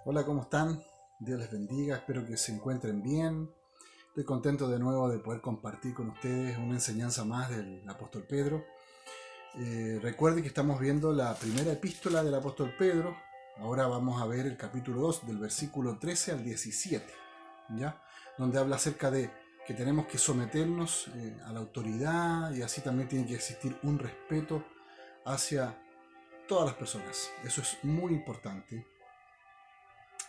Hola, ¿cómo están? Dios les bendiga, espero que se encuentren bien. Estoy contento de nuevo de poder compartir con ustedes una enseñanza más del apóstol Pedro. Recuerden que estamos viendo la primera epístola del apóstol Pedro. Ahora vamos a ver el capítulo 2 del versículo 13 al 17, ¿ya? Donde habla acerca de que tenemos que someternos a la autoridad y así también tiene que existir un respeto hacia todas las personas. Eso es muy importante.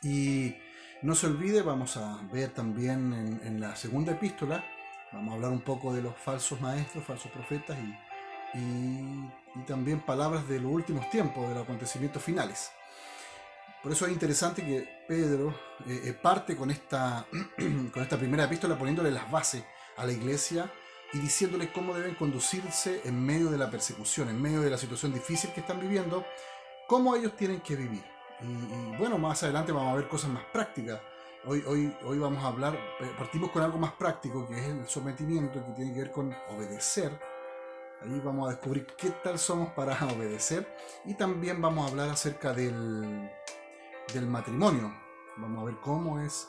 Y no se olvide, vamos a ver también en la segunda epístola, vamos a hablar un poco de los falsos maestros, falsos profetas y también palabras de los últimos tiempos, de los acontecimientos finales. Por eso es interesante que Pedro parte con con esta primera epístola poniéndole las bases a la iglesia y diciéndole cómo deben conducirse en medio de la persecución, en medio de la situación difícil que están viviendo, cómo ellos tienen que vivir. Y bueno, más adelante vamos a ver cosas más prácticas. Hoy vamos a hablar, partimos con algo más práctico, que es el sometimiento, que tiene que ver con obedecer. Ahí vamos a descubrir qué tal somos para obedecer. Y también vamos a hablar acerca del matrimonio. Vamos a ver cómo es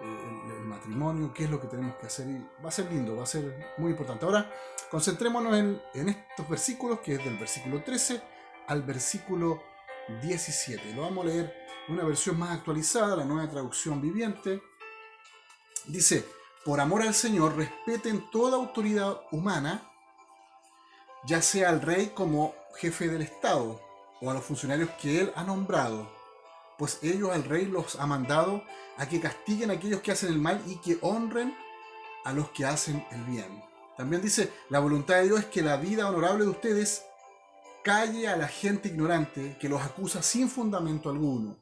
el matrimonio, qué es lo que tenemos que hacer. Y va a ser lindo, va a ser muy importante. Ahora, concentrémonos en estos versículos, que es del versículo 13 al versículo 17. Lo vamos a leer en una versión más actualizada, la nueva traducción viviente. Dice: por amor al Señor, respeten toda autoridad humana, ya sea al rey como jefe del Estado o a los funcionarios que él ha nombrado, pues ellos al rey los ha mandado a que castiguen a aquellos que hacen el mal y que honren a los que hacen el bien. También dice: la voluntad de Dios es que la vida honorable de ustedes calle a la gente ignorante que los acusa sin fundamento alguno,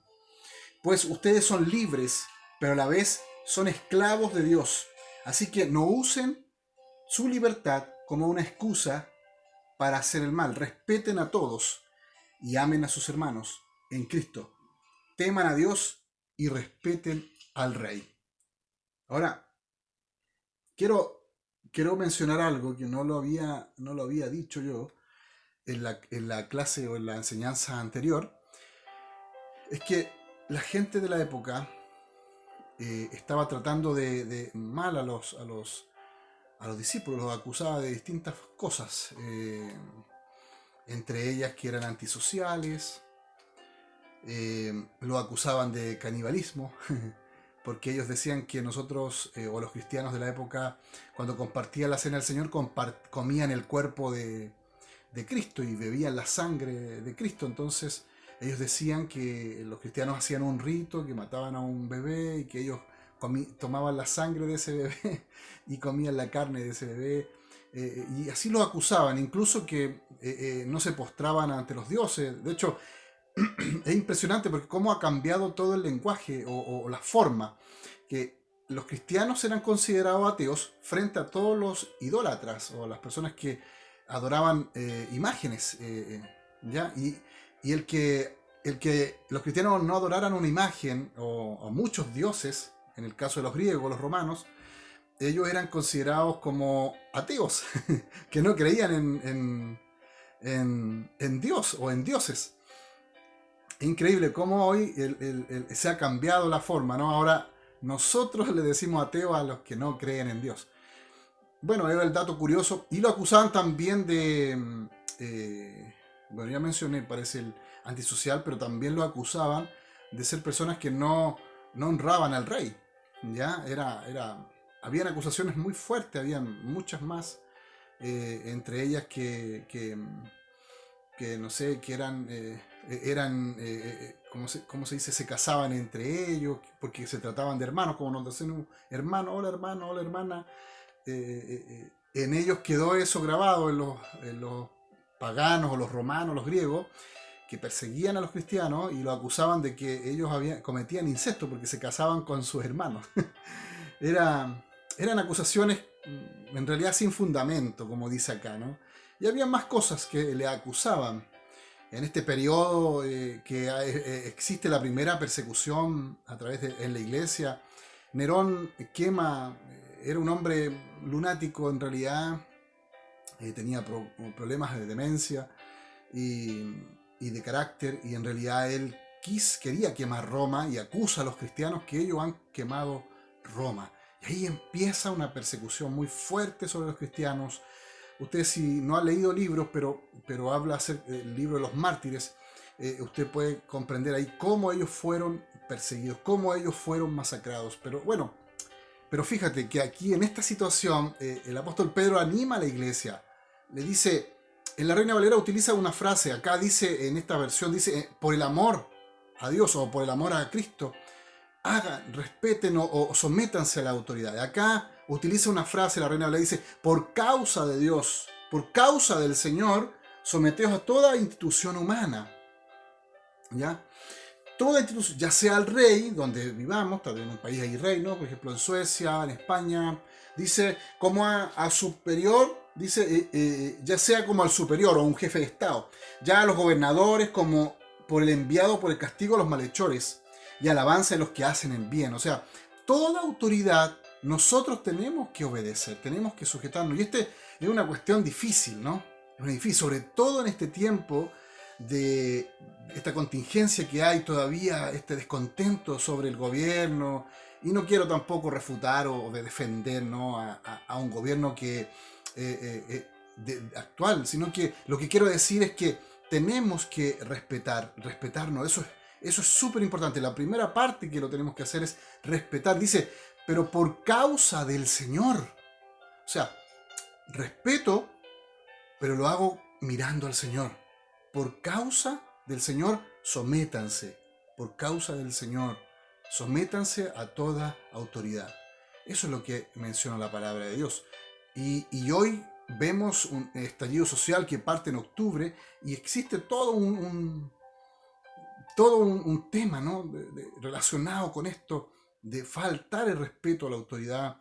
pues ustedes son libres, pero a la vez son esclavos de Dios. Así que no usen su libertad como una excusa para hacer el mal. Respeten a todos y amen a sus hermanos en Cristo. Teman a Dios y respeten al Rey. Ahora, quiero mencionar algo que no lo había dicho yo en la clase o en la enseñanza anterior. Es que la gente de la época estaba tratando de mal a los discípulos, los acusaba de distintas cosas, entre ellas que eran antisociales, lo acusaban de canibalismo, porque ellos decían que nosotros, o los cristianos de la época, cuando compartían la cena del Señor, comían el cuerpo de Cristo y bebían la sangre de Cristo. Entonces ellos decían que los cristianos hacían un rito, que mataban a un bebé y que ellos tomaban la sangre de ese bebé y comían la carne de ese bebé. Y así los acusaban, incluso que no se postraban ante los dioses. De hecho, es impresionante porque cómo ha cambiado todo el lenguaje o la forma, que los cristianos eran considerados ateos frente a todos los idólatras o las personas que adoraban imágenes, ¿ya? Y el que los cristianos no adoraran una imagen o muchos dioses, en el caso de los griegos, los romanos, ellos eran considerados como ateos, que no creían en Dios o en dioses. Es increíble cómo hoy se ha cambiado la forma, ¿no? Ahora nosotros le decimos ateo a los que no creen en Dios. Bueno, era el dato curioso. Y lo acusaban también de... bueno, ya mencioné, parece el antisocial, pero también lo acusaban de ser personas que no honraban al rey. ¿Ya? Habían acusaciones muy fuertes, habían muchas más, entre ellas que no sé, que ¿cómo se dice? Se casaban entre ellos, porque se trataban de hermanos, como nos dicen un hermano, hola hermana. En ellos quedó eso grabado en los paganos o los romanos, los griegos, que perseguían a los cristianos y los acusaban de que ellos cometían incesto porque se casaban con sus hermanos. Era, eran acusaciones en realidad sin fundamento, como dice acá, ¿no? Y había más cosas que le acusaban. En este periodo existe la primera persecución en la iglesia, Nerón quema, era un hombre lunático en realidad, tenía problemas de demencia y, y de carácter, y en realidad él quería quemar Roma y acusa a los cristianos que ellos han quemado Roma. Y ahí empieza una persecución muy fuerte sobre los cristianos. Usted, si no ha leído libros, pero habla del libro de los mártires, usted puede comprender ahí cómo ellos fueron perseguidos, cómo ellos fueron masacrados. Pero bueno, pero fíjate que aquí en esta situación el apóstol Pedro anima a la iglesia. Le dice, en la Reina Valera utiliza una frase, acá dice, en esta versión dice, por el amor a Dios o por el amor a Cristo, hagan, respeten o sométanse a la autoridad. Acá utiliza una frase, la Reina Valera dice, por causa de Dios, por causa del Señor, someteos a toda institución humana. ¿Ya? Toda institución, ya sea el rey, donde vivamos, tal vez en un país hay rey, ¿no? Por ejemplo en Suecia, en España, dice como a superior, dice ya sea como al superior o un jefe de Estado, ya a los gobernadores como por el enviado, por el castigo a los malhechores y alabanza de los que hacen el bien. O sea, toda autoridad nosotros tenemos que obedecer, tenemos que sujetarnos. Y es una cuestión difícil, ¿no? Es una difícil, sobre todo en este tiempo de esta contingencia que hay todavía, este descontento sobre el gobierno, y no quiero tampoco refutar o defender, ¿no? a un gobierno que actual, sino que lo que quiero decir es que tenemos que respetarnos, eso es súper importante. La primera parte que lo tenemos que hacer es respetar, dice, pero por causa del Señor. O sea, respeto, pero lo hago mirando al Señor. Por causa del Señor, sométanse. Por causa del Señor, sométanse a toda autoridad. Eso es lo que menciona la palabra de Dios. Y hoy vemos un estallido social que parte en octubre y existe todo un tema, ¿no? Relacionado con esto de faltar el respeto a la autoridad.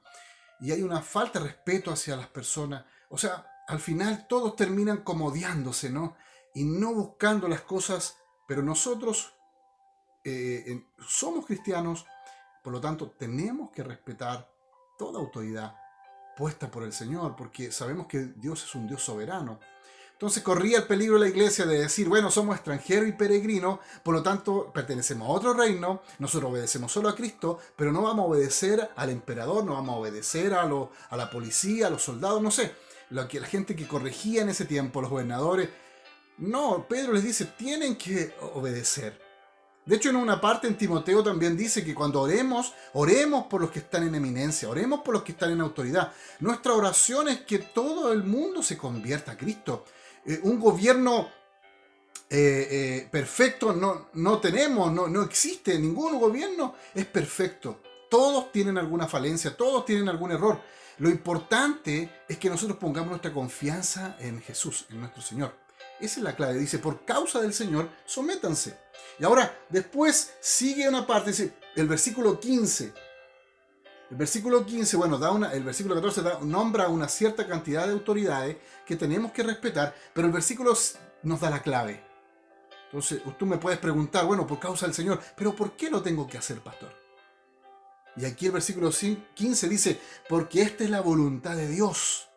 Y hay una falta de respeto hacia las personas. O sea, al final todos terminan como odiándose, ¿no? Y no buscando las cosas, pero nosotros somos cristianos, por lo tanto tenemos que respetar toda autoridad puesta por el Señor, porque sabemos que Dios es un Dios soberano. Entonces corría el peligro de la iglesia de decir, bueno, somos extranjeros y peregrinos, por lo tanto pertenecemos a otro reino, nosotros obedecemos solo a Cristo, pero no vamos a obedecer al emperador, no vamos a obedecer a la policía, a los soldados, no sé, la gente que corregía en ese tiempo, los gobernadores. No, Pedro les dice, tienen que obedecer. De hecho, en una parte en Timoteo también dice que cuando oremos por los que están en eminencia, oremos por los que están en autoridad. Nuestra oración es que todo el mundo se convierta a Cristo. Un gobierno perfecto no tenemos, no existe, ningún gobierno es perfecto. Todos tienen alguna falencia, todos tienen algún error. Lo importante es que nosotros pongamos nuestra confianza en Jesús, en nuestro Señor. Esa es la clave. Dice, por causa del Señor, sométanse. Y ahora, después sigue una parte, dice, el versículo 15. El versículo 15, bueno, el versículo 14 nombra una cierta cantidad de autoridades que tenemos que respetar, pero el versículo nos da la clave. Entonces, tú me puedes preguntar, bueno, por causa del Señor, pero ¿por qué lo tengo que hacer, pastor? Y aquí el versículo 15 dice, porque esta es la voluntad de Dios.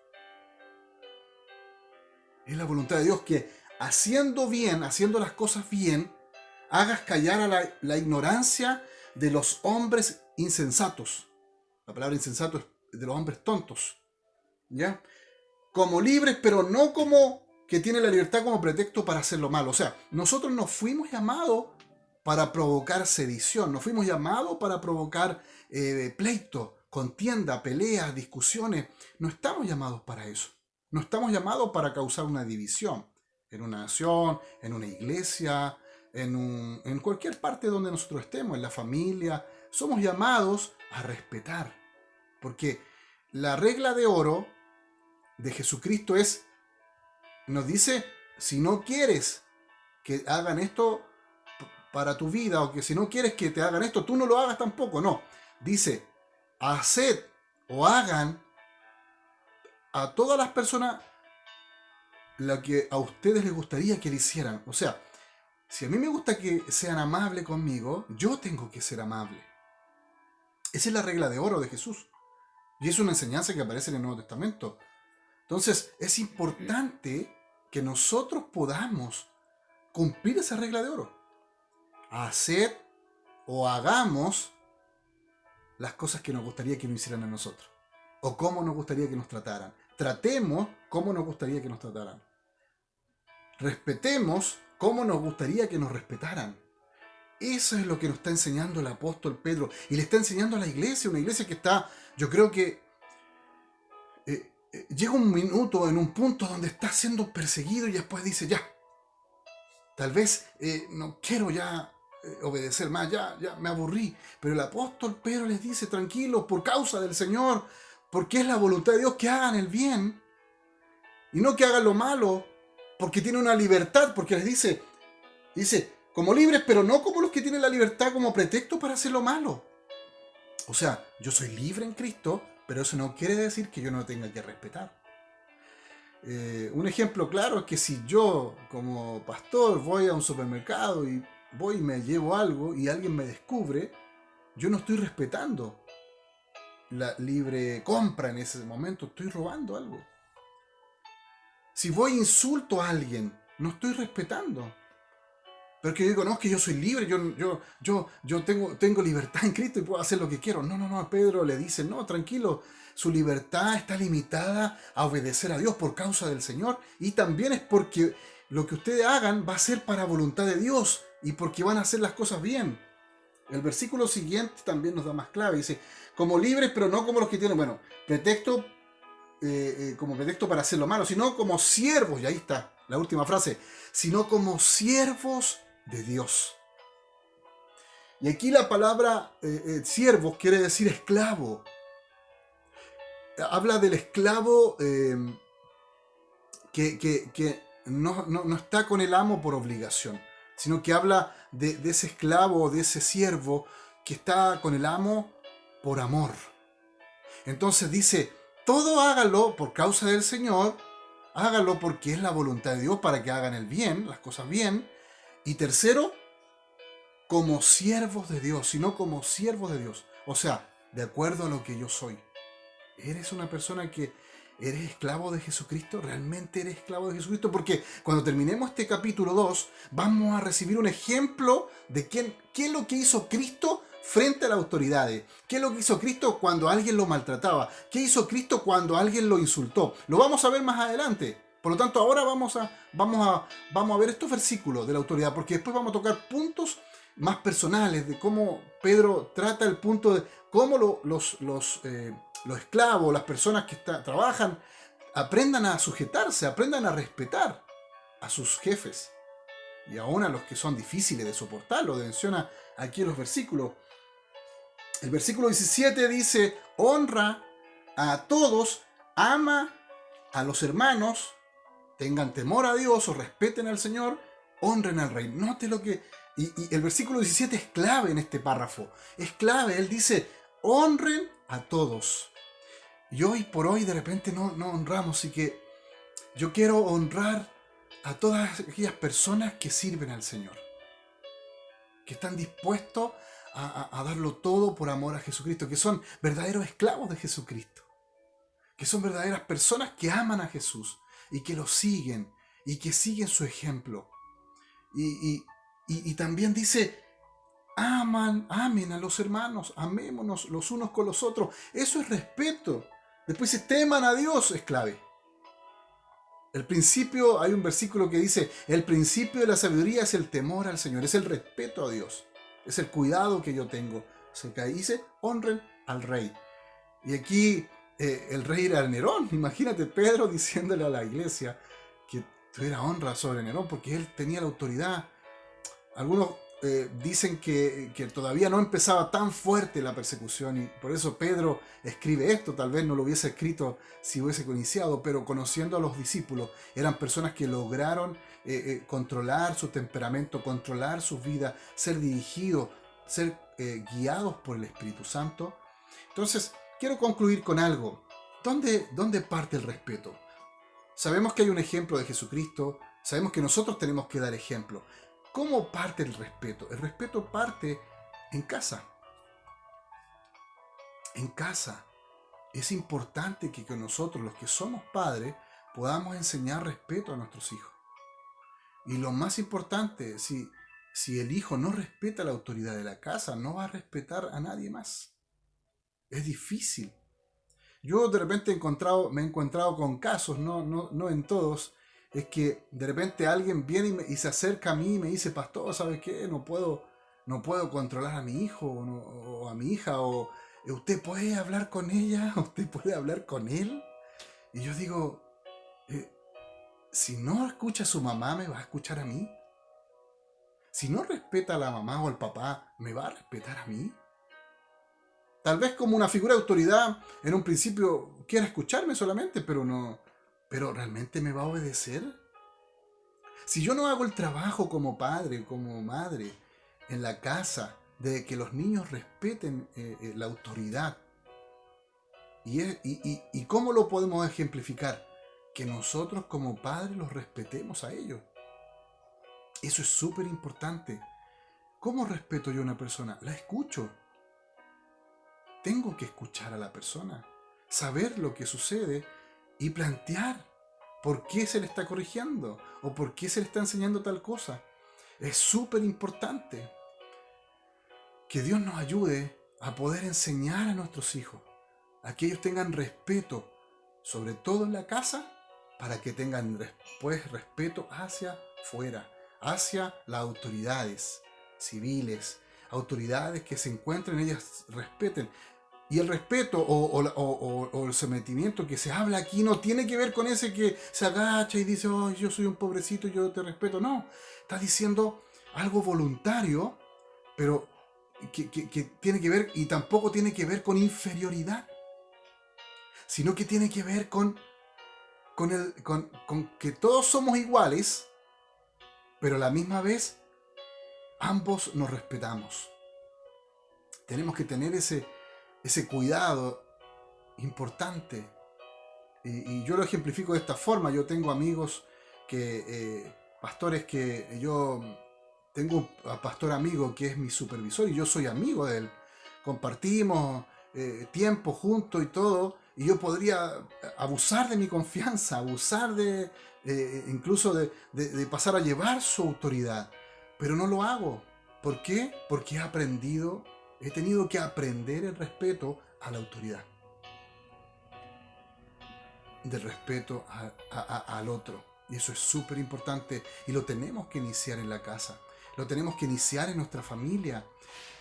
Es la voluntad de Dios que haciendo bien, haciendo las cosas bien, hagas callar a la ignorancia de los hombres insensatos. La palabra insensato es de los hombres tontos. ¿Ya? Como libres, pero no como que tienen la libertad como pretexto para hacer lo malo. O sea, nosotros no fuimos llamados para provocar sedición, no fuimos llamados para provocar pleito, contienda, peleas, discusiones. No estamos llamados para eso. No estamos llamados para causar una división en una nación, en una iglesia, en cualquier parte donde nosotros estemos, en la familia. Somos llamados a respetar. Porque la regla de oro de Jesucristo nos dice, si no quieres que hagan esto para tu vida, o que si no quieres que te hagan esto, tú no lo hagas tampoco. No, dice, haced o hagan a todas las personas lo que a ustedes les gustaría que le hicieran. O sea, si a mí me gusta que sean amables conmigo, yo tengo que ser amable. Esa es la regla de oro de Jesús. Y es una enseñanza que aparece en el Nuevo Testamento. Entonces, es importante que nosotros podamos cumplir esa regla de oro. a hacer o hagamos las cosas que nos gustaría que nos hicieran a nosotros. O cómo nos gustaría que nos trataran. Tratemos como nos gustaría que nos trataran. Respetemos como nos gustaría que nos respetaran. Eso es lo que nos está enseñando el apóstol Pedro. Y le está enseñando a la iglesia, una iglesia que está, yo creo que llega un minuto en un punto donde está siendo perseguido y después dice, ya, tal vez no quiero ya obedecer más, ya me aburrí. Pero el apóstol Pedro les dice, tranquilos, por causa del Señor, porque es la voluntad de Dios que hagan el bien y no que hagan lo malo, porque tiene una libertad, porque les dice, como libres, pero no como los que tienen la libertad como pretexto para hacer lo malo. O sea, yo soy libre en Cristo, pero eso no quiere decir que yo no tenga que respetar. Un ejemplo claro es que si yo, como pastor, voy a un supermercado y voy y me llevo algo y alguien me descubre, yo no estoy respetando la libre compra en ese momento, estoy robando algo. Si voy e insulto a alguien, no estoy respetando. Pero que yo digo, no, es que yo soy libre, yo tengo libertad en Cristo y puedo hacer lo que quiero. No, Pedro le dice, no, tranquilo, su libertad está limitada a obedecer a Dios por causa del Señor, y también es porque lo que ustedes hagan va a ser para voluntad de Dios y porque van a hacer las cosas bien. El versículo siguiente también nos da más clave, dice, como libres, pero no como los que tienen, bueno, pretexto, como pretexto para hacer lo malo, sino como siervos, y ahí está la última frase, sino como siervos de Dios. Y aquí la palabra siervo quiere decir esclavo. Habla del esclavo que no está con el amo por obligación, sino que habla de ese esclavo o de ese siervo que está con el amo por amor. Entonces dice, todo hágalo por causa del Señor, hágalo porque es la voluntad de Dios para que hagan el bien, las cosas bien. Y tercero, como siervos de Dios, sino como siervos de Dios. O sea, de acuerdo a lo que yo soy. ¿Eres una persona que eres esclavo de Jesucristo? ¿Realmente eres esclavo de Jesucristo? Porque cuando terminemos este capítulo 2, vamos a recibir un ejemplo de qué es lo que hizo Cristo frente a las autoridades. ¿Qué es lo que hizo Cristo cuando alguien lo maltrataba? ¿Qué hizo Cristo cuando alguien lo insultó? Lo vamos a ver más adelante. Por lo tanto, ahora vamos a ver estos versículos de la autoridad, porque después vamos a tocar puntos más personales de cómo Pedro trata el punto de cómo los esclavos, las personas que trabajan, aprendan a sujetarse, aprendan a respetar a sus jefes y aún a los que son difíciles de soportar. Lo menciona aquí en los versículos. El versículo 17 dice, honra a todos, ama a los hermanos, tengan temor a Dios o respeten al Señor, honren al rey. Note lo que... Y el versículo 17 es clave en este párrafo. Es clave. Él dice, honren a todos. Y hoy por hoy de repente no honramos. Así que yo quiero honrar a todas aquellas personas que sirven al Señor. Que están dispuestos a darlo todo por amor a Jesucristo. Que son verdaderos esclavos de Jesucristo. Que son verdaderas personas que aman a Jesús. Y que lo siguen. Y que siguen su ejemplo. Y también dice, amen a los hermanos, amémonos los unos con los otros. Eso es respeto. Después dice, teman a Dios, es clave. El principio, hay un versículo que dice, el principio de la sabiduría es el temor al Señor, es el respeto a Dios, es el cuidado que yo tengo. O sea, que ahí dice, honren al rey. Y aquí el rey era Nerón. Imagínate Pedro diciéndole a la iglesia que tuviera honra sobre Nerón, porque él tenía la autoridad. Algunos dicen que todavía no empezaba tan fuerte la persecución y por eso Pedro escribe esto. Tal vez no lo hubiese escrito si hubiese iniciado, pero conociendo a los discípulos, eran personas que lograron controlar su temperamento, controlar sus vidas, ser dirigidos, ser guiados por el Espíritu Santo. Entonces, quiero concluir con algo. ¿Dónde parte el respeto? Sabemos que hay un ejemplo de Jesucristo, sabemos que nosotros tenemos que dar ejemplo. ¿Cómo parte el respeto? El respeto parte en casa. En casa. Es importante que nosotros, los que somos padres, podamos enseñar respeto a nuestros hijos. Y lo más importante, si Si el hijo no respeta la autoridad de la casa, no va a respetar a nadie más. Es difícil. Yo de repente me he encontrado con casos, no en todos, es que de repente alguien viene y se acerca a mí y me dice, pastor, ¿sabes qué? No puedo controlar a mi hijo o a mi hija, o ¿usted puede hablar con ella? ¿Usted puede hablar con él? Y yo digo, eh, si no escucha a su mamá, ¿me va a escuchar a mí? Si no respeta a la mamá o al papá, ¿me va a respetar a mí? Tal vez como una figura de autoridad, en un principio quiera escucharme solamente, pero no. ¿Pero realmente me va a obedecer? Si yo no hago el trabajo como padre, como madre, en la casa, de que los niños respeten la autoridad, ¿y cómo lo podemos ejemplificar? Que nosotros como padres los respetemos a ellos. Eso es súper importante. ¿Cómo respeto yo a una persona? La escucho. Tengo que escuchar a la persona, saber lo que sucede y plantear por qué se le está corrigiendo o por qué se le está enseñando tal cosa. Es súper importante que Dios nos ayude a poder enseñar a nuestros hijos, a que ellos tengan respeto, sobre todo en la casa, para que tengan después respeto hacia fuera, hacia las autoridades civiles, autoridades que se encuentren, ellas respeten. Y el respeto o el sometimiento que se habla aquí no tiene que ver con ese que se agacha y dice, oh, yo soy un pobrecito, yo te respeto. No, está diciendo algo voluntario, pero que tiene que ver, y tampoco tiene que ver con inferioridad, sino que tiene que ver con que todos somos iguales, pero a la misma vez ambos nos respetamos. Tenemos que tener ese cuidado importante. Y yo lo ejemplifico de esta forma. Yo tengo amigos pastores que yo tengo un pastor amigo que es mi supervisor y yo soy amigo de él. Compartimos tiempo juntos y todo. Y yo podría abusar de mi confianza, abusar incluso de pasar a llevar su autoridad. Pero no lo hago. ¿Por qué? Porque he tenido que aprender el respeto a la autoridad. Del respeto al otro. Y eso es súper importante y lo tenemos que iniciar en la casa. Lo tenemos que iniciar en nuestra familia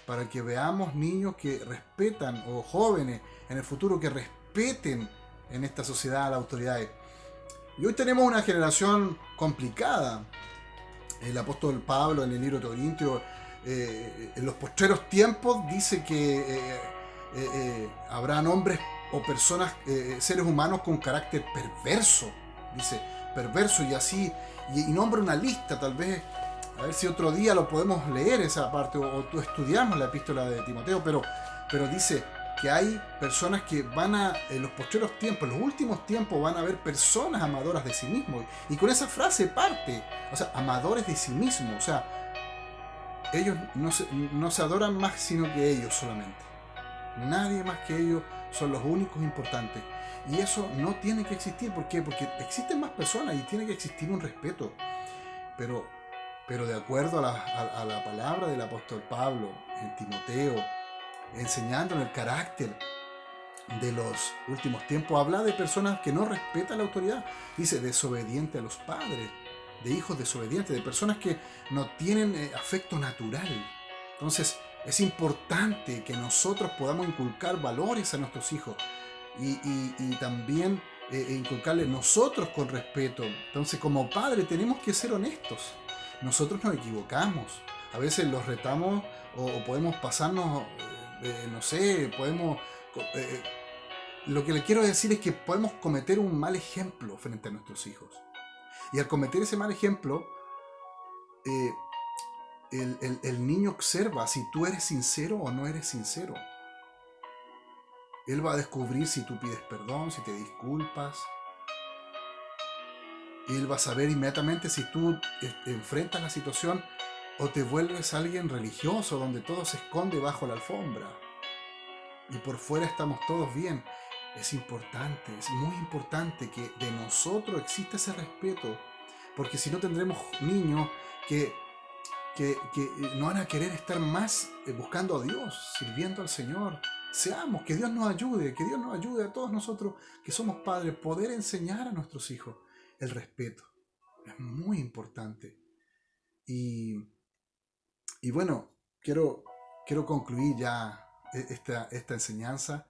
para que veamos niños que respetan, o jóvenes en el futuro que respeten en esta sociedad a las autoridades. Y hoy tenemos una generación complicada. El apóstol Pablo en el libro de Corintios, en los postreros tiempos, dice que habrán hombres o personas, seres humanos con carácter perverso, dice perverso, y así, y nombra una lista. Tal vez, a ver si otro día lo podemos leer esa parte, o estudiamos la epístola de Timoteo, pero dice que hay personas que en los postreros tiempos, en los últimos tiempos, van a haber personas amadoras de sí mismos, y con esa frase parte, o sea, amadores de sí mismos, o sea, ellos no se adoran más sino que ellos solamente. Nadie más que ellos son los únicos importantes. Y eso no tiene que existir. ¿Por qué? Porque existen más personas y tiene que existir un respeto. Pero de acuerdo a la palabra del apóstol Pablo en Timoteo, enseñando en el carácter de los últimos tiempos, habla de personas que no respetan la autoridad. Dice, desobediente a los padres, de hijos desobedientes, de personas que no tienen afecto natural. Entonces, es importante que nosotros podamos inculcar valores a nuestros hijos y también inculcarles nosotros con respeto. Entonces, como padres tenemos que ser honestos. Nosotros nos equivocamos. A veces los retamos o podemos pasarnos, no sé, podemos... lo que le quiero decir es que podemos cometer un mal ejemplo frente a nuestros hijos. Y al cometer ese mal ejemplo, el niño observa si tú eres sincero o no eres sincero. Él va a descubrir si tú pides perdón, si te disculpas. Él va a saber inmediatamente si tú enfrentas la situación o te vuelves alguien religioso donde todo se esconde bajo la alfombra y por fuera estamos todos bien. Es importante, es muy importante que de nosotros exista ese respeto, porque si no tendremos niños que que no van a querer estar más buscando a Dios, sirviendo al Señor. Seamos, que Dios nos ayude a todos nosotros que somos padres, poder enseñar a nuestros hijos el respeto. Es muy importante. Y bueno, quiero concluir ya esta enseñanza.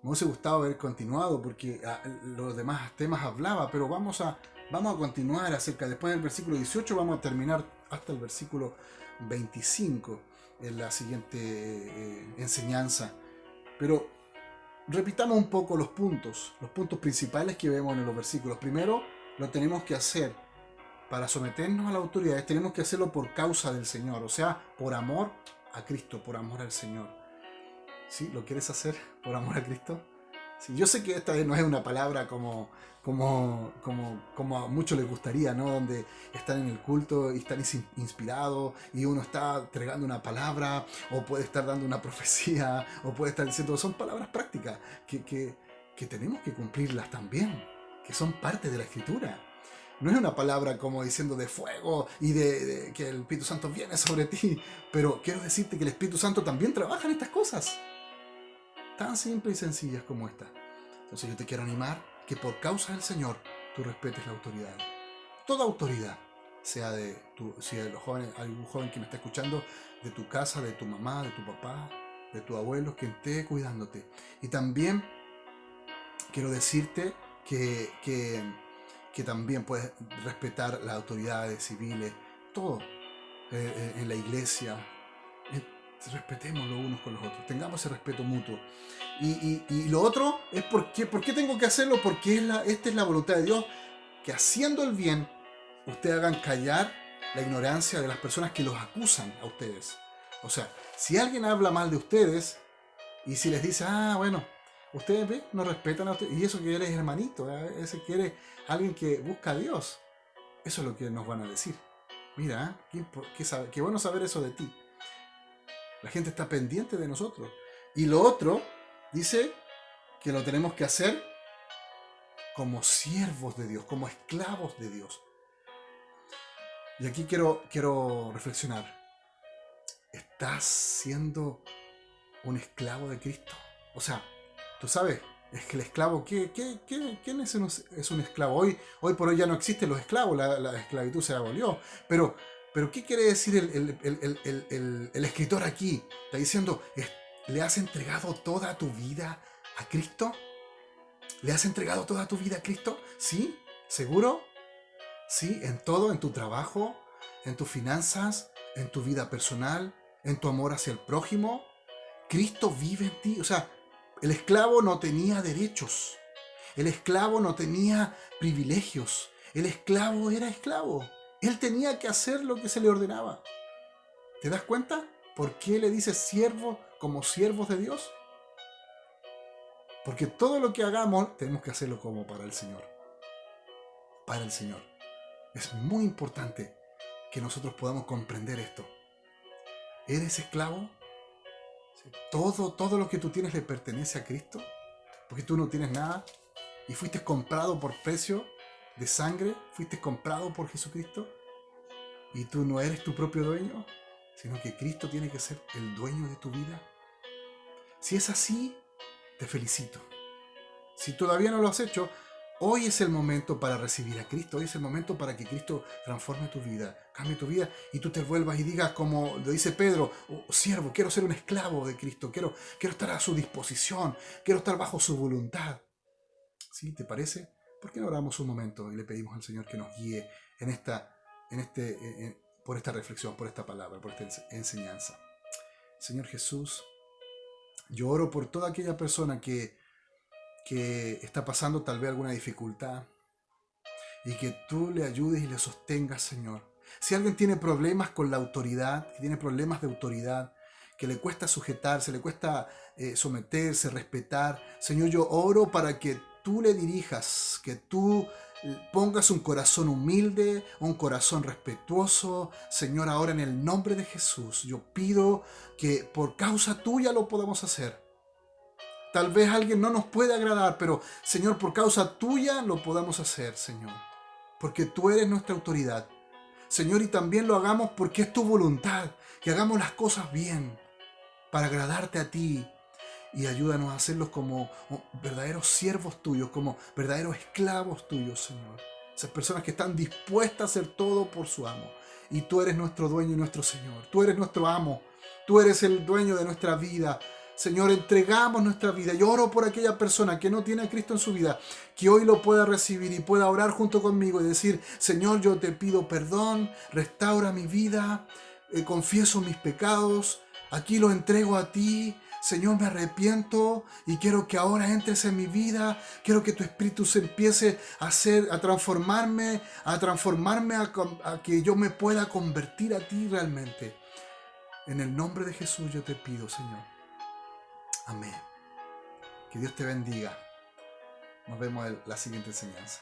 Me hubiese gustado haber continuado porque los demás temas hablaba, pero vamos a continuar después del versículo 18, vamos a terminar hasta el versículo 25 en la siguiente enseñanza. Pero repitamos un poco los puntos principales que vemos en los versículos. Primero, lo tenemos que hacer para someternos a las autoridades, tenemos que hacerlo por causa del Señor, o sea, por amor a Cristo, por amor al Señor. ¿Sí? ¿Lo quieres hacer por amor a Cristo? Sí, yo sé que esta vez no es una palabra como a muchos les gustaría, ¿no? Donde están en el culto y están inspirados y uno está entregando una palabra o puede estar dando una profecía o puede estar diciendo, son palabras prácticas que tenemos que cumplirlas también, que son parte de la Escritura. No es una palabra como diciendo de fuego y de que el Espíritu Santo viene sobre ti, pero quiero decirte que el Espíritu Santo también trabaja en estas cosas, tan simples y sencillas como esta. Entonces yo te quiero animar que por causa del Señor tú respetes la autoridad. Toda autoridad, sea de los jóvenes, algún joven que me está escuchando, de tu casa, de tu mamá, de tu papá, de tu abuelo, que esté cuidándote. Y también quiero decirte que también puedes respetar las autoridades civiles, todo, en la iglesia. Respetemos los unos con los otros, tengamos ese respeto mutuo. Y lo otro es ¿por qué tengo que hacerlo? Porque esta es la voluntad de Dios, que haciendo el bien, ustedes hagan callar la ignorancia de las personas que los acusan a ustedes. O sea, si alguien habla mal de ustedes, y si les dice, bueno, ustedes no respetan a ustedes, y eso que eres hermanito, ese que eres alguien que busca a Dios, eso es lo que nos van a decir. Mira, qué bueno saber eso de ti. La gente está pendiente de nosotros. Y lo otro, dice que lo tenemos que hacer como siervos de Dios, como esclavos de Dios. Y aquí quiero reflexionar. ¿Estás siendo un esclavo de Cristo? O sea, tú sabes, es que el esclavo, ¿quién es un esclavo? Hoy por hoy ya no existen los esclavos, la esclavitud se abolió. Pero ¿qué quiere decir el escritor aquí? Está diciendo, ¿le has entregado toda tu vida a Cristo? ¿Le has entregado toda tu vida a Cristo? ¿Sí? ¿Seguro? ¿Sí? En todo, en tu trabajo, en tus finanzas, en tu vida personal, en tu amor hacia el prójimo. Cristo vive en ti. O sea, el esclavo no tenía derechos. El esclavo no tenía privilegios. El esclavo era esclavo. Él tenía que hacer lo que se le ordenaba. ¿Te das cuenta? ¿Por qué le dice siervo como siervos de Dios? Porque todo lo que hagamos tenemos que hacerlo como para el Señor. Para el Señor. Es muy importante que nosotros podamos comprender esto. ¿Eres esclavo? Todo lo que tú tienes le pertenece a Cristo. Porque tú no tienes nada. Y fuiste comprado por precio de sangre, fuiste comprado por Jesucristo, y tú no eres tu propio dueño, sino que Cristo tiene que ser el dueño de tu vida. Si es así, te felicito. Si todavía no lo has hecho, hoy es el momento para recibir a Cristo, hoy es el momento para que Cristo transforme tu vida, cambie tu vida, y tú te vuelvas y digas, como lo dice Pedro, siervo, quiero ser un esclavo de Cristo, quiero estar a su disposición, quiero estar bajo su voluntad. ¿Sí? ¿Te parece? ¿Por qué no oramos un momento y le pedimos al Señor que nos guíe por esta reflexión, por esta palabra, por esta enseñanza? Señor Jesús, yo oro por toda aquella persona que está pasando tal vez alguna dificultad y que tú le ayudes y le sostengas, Señor. Si alguien tiene problemas con la autoridad, que tiene problemas de autoridad, que le cuesta sujetarse, le cuesta someterse, respetar, Señor, yo oro para que tú le dirijas, que tú pongas un corazón humilde, un corazón respetuoso. Señor, ahora en el nombre de Jesús, yo pido que por causa tuya lo podamos hacer. Tal vez alguien no nos puede agradar, pero Señor, por causa tuya lo podamos hacer, Señor. Porque tú eres nuestra autoridad. Señor, y también lo hagamos porque es tu voluntad, que hagamos las cosas bien, para agradarte a ti. Y ayúdanos a hacerlos como verdaderos siervos tuyos, como verdaderos esclavos tuyos, Señor. Esas personas que están dispuestas a hacer todo por su amo. Y tú eres nuestro dueño y nuestro Señor. Tú eres nuestro amo. Tú eres el dueño de nuestra vida. Señor, entregamos nuestra vida. Yo oro por aquella persona que no tiene a Cristo en su vida, que hoy lo pueda recibir y pueda orar junto conmigo y decir: Señor, yo te pido perdón, restaura mi vida, confieso mis pecados, aquí lo entrego a ti. Señor, me arrepiento y quiero que ahora entres en mi vida. Quiero que tu Espíritu se empiece a transformarme, a que yo me pueda convertir a ti realmente. En el nombre de Jesús yo te pido, Señor. Amén. Que Dios te bendiga. Nos vemos en la siguiente enseñanza.